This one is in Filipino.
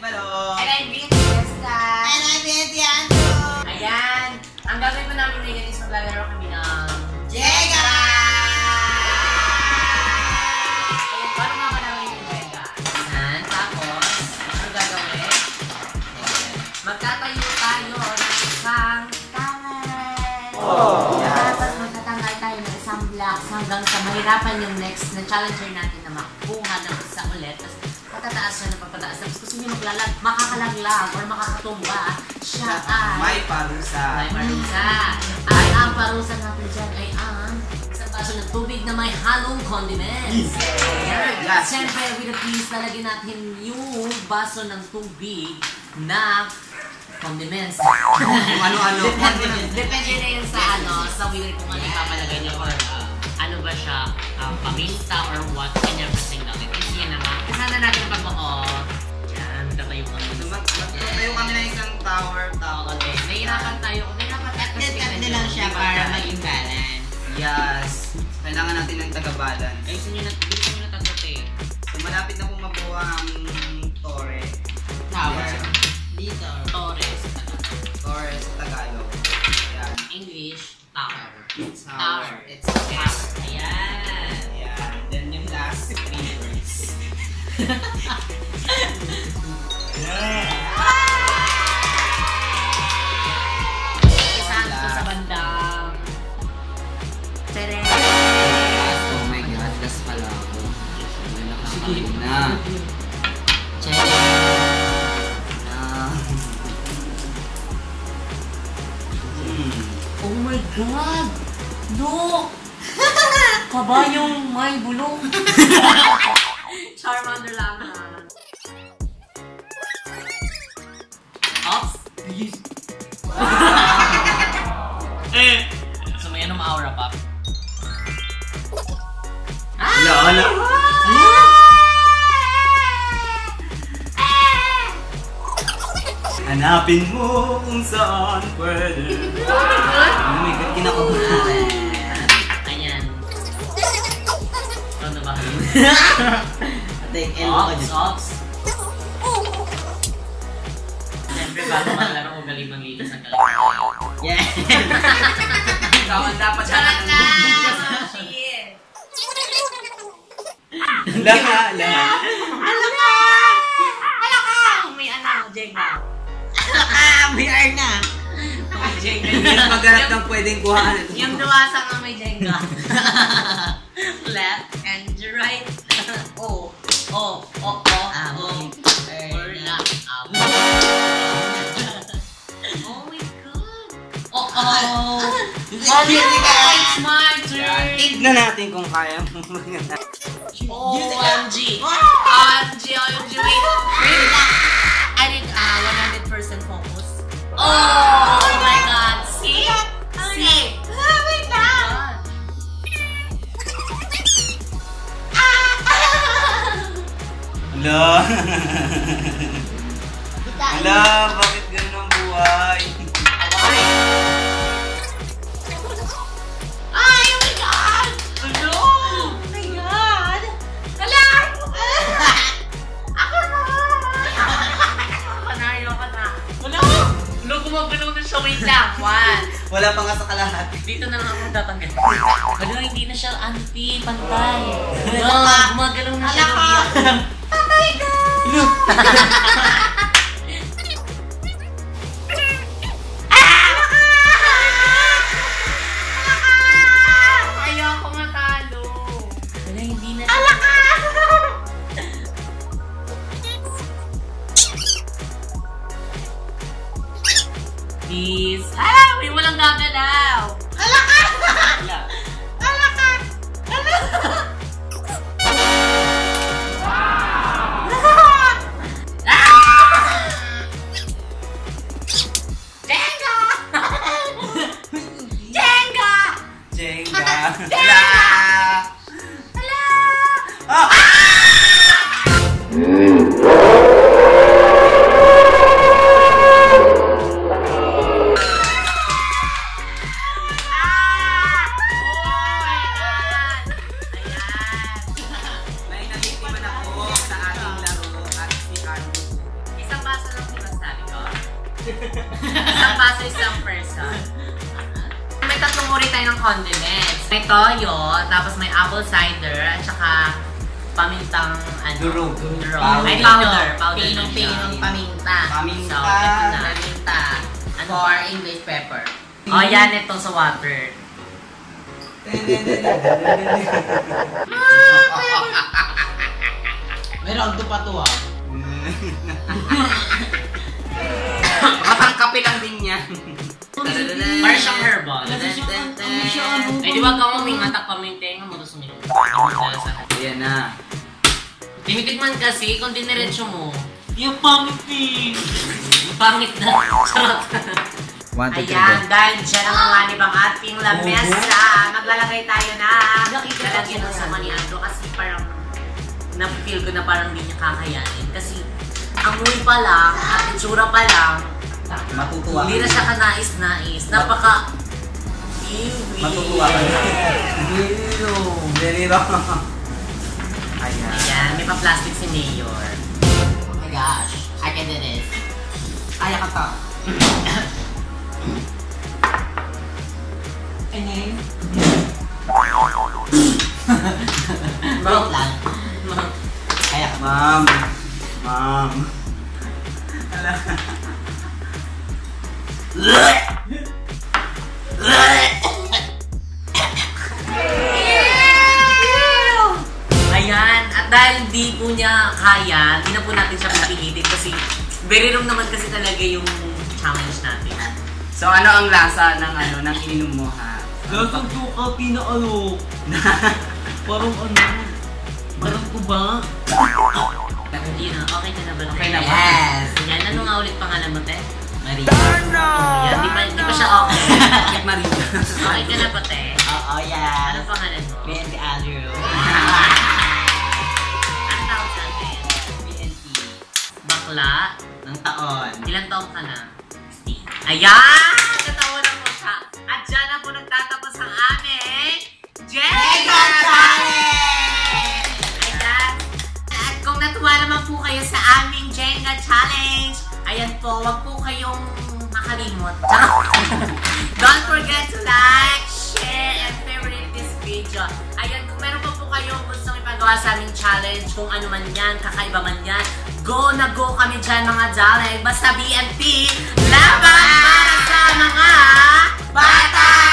Balong. And I'm Binti Jessica. And I'm Binti Andrew. Ayan. Ang gagawin po namin ngayon is maglalaro kami ng Jenga! So, paano nga namin yung Jenga? Tapos, ano gagawin? Magtatayo tayo ng isang tangay. Tapos magtatangay tayo ng isang blocks hanggang sa mahirapan yung next na challenger natin na makuha ng isa ulit. Tapos patataas siya na papataas. Tapos gusto niyo makakalaglag or makakatumba, siya ay may parusa. May parusa. Ay, ang parusa natin dyan ay ang isang baso ng tubig na may halong condiments. Yes. Siyempre, with a please, lalagyan natin yung baso ng tubig na condiments. Kung ano-ano. Depende na yun sa sa winner kung ano ipapalagay niya or ano ba siya, paminta or what, kanya kasing gawin. Kasi yun naman. Kasana natin pag-oo. Yan, tatayo kami. Tayo kami na isang tower. Okay, nahirapan tayo. Tatlo lang siya para maging balance. Yes. Kailangan natin ng taga-balance. Ay, gusto nyo na tagote. So, malapit na kung mabuha ang tore. Tower. Yeah. Dito. Torres. Tore sa Tagalog. Yan. English, tower. It's Tower. It's a tower. Ayan. Ayan. Then yung last 3 words. Isang sa bandang. Tere. Oh my God. Last pala ako. May nakakain na. Tere. Oh my God! No! Kabayong may bulong. Charmander lang ha. Ops! So may anong aura pa? Hala. Hanapin mo kung saan pwede. Oh my God, kinakabahan. Ayan. Ano ba? Take elbow ka dyan. Ops! Siyempre, bago maglaro ko galing manglinis ang kalagayan. Yeah. Ikaw ang dapat siya ng Shit! Lahat. May Jenga. We are na. May Jenga. Yes, maghanap ng pwedeng kuhaan. Yung duwasang ang may Jenga. Left and right. Oh. Or not. Oh my God. It's my turn. Tignan natin kung kaya mo mga. OMG. OMG. Wait. I need 100% focus. Oh my God. See? See? Wait lang. Hala, bakit ganun ang buhay? Ay, oh my God! Ano? Oh my God! Hala! Ako na! Panayo ka na. Wala! Wala, gumagalaw na siya. Wait lang. One. Wala pa nga sa kalahat. Dito na lang ako tatanggal. Wala, hindi na siya pantay. Wala, gumagalaw na siya. Patay ka! Ayoko matalo. Wala, hindi na. Alaka! Please. May walang gagalaw. Alaka! Alaka! Jenga! Jenga! Jenga. Jenga! Hala! Hala! Isang baso, isang person. May tatlong uri tayo ng condiments. May toyo, tapos may apple cider, at saka pamintang Durog. May powder. Pinong paminta. Paminta. So, ito na. Paminta. Ano For ba? English pepper. Oh, yan ito sa water. May round 2 pa to ah. Matangkapi lang din yan. Parang siyang herbal. Eh, di ba ka may matak pa may tenga mo, tapos uminom. Ayan na. Timitigman kasi, kung diniretso mo, yung pangit eh. Pangit na. Charot. Ayan, dahil dyan ang mga bang ating lamesa, maglalagay tayo na lalagyan ng sa maniado kasi parang na-feel ko na parang hindi niya kakayanin. Kasi amoy pa lang at itsura pa lang, Matutuwa. hindi na siya kanais-nais. Matutuwa ka na. Very wrong. Ayan. Ayan, may pa-plastic si Mayor. Oh my gosh. I can do this. Kaya ka to. Ano? Wait lang. Kaya ka. Ma'am. Ma'am. Ayan, at dahil di po niya kaya, hindi na po natin siya pipilitin kasi very wrong naman kasi talaga yung challenge natin. So ano ang lasa ng ng ininom mo ha? Lasang Ducati na ano? Parang Parang tuba? Yun na, okay ka na ba? Okay na ba? Yes. Yan, ano nga ulit pangalan mo, te? Maria. Yan, di pa siya okay. Bakit Maria? Okay ka na ba, te? Oo, yes. Ano pangalan mo? BNT Andrew. Ano tawag sa atin? BNT. Bakla? Ng taon. Ilang taon ka na? 16. Ayan! Natawa na po siya. At dyan na po nagtatapos ang aming Jenga Challenge! Ayan. At kung natuwa naman po kayo sa aming Jenga Challenge, ayan po, wag po kayong makalimot. Don't forget to like, share, and favorite this video. Ayan, kung meron pa po kayong gustong ipagawa sa aming challenge, kung ano man yan, kakaiba man yan, go na go kami dyan mga darling. Basta BNP, laban para sa mga bata!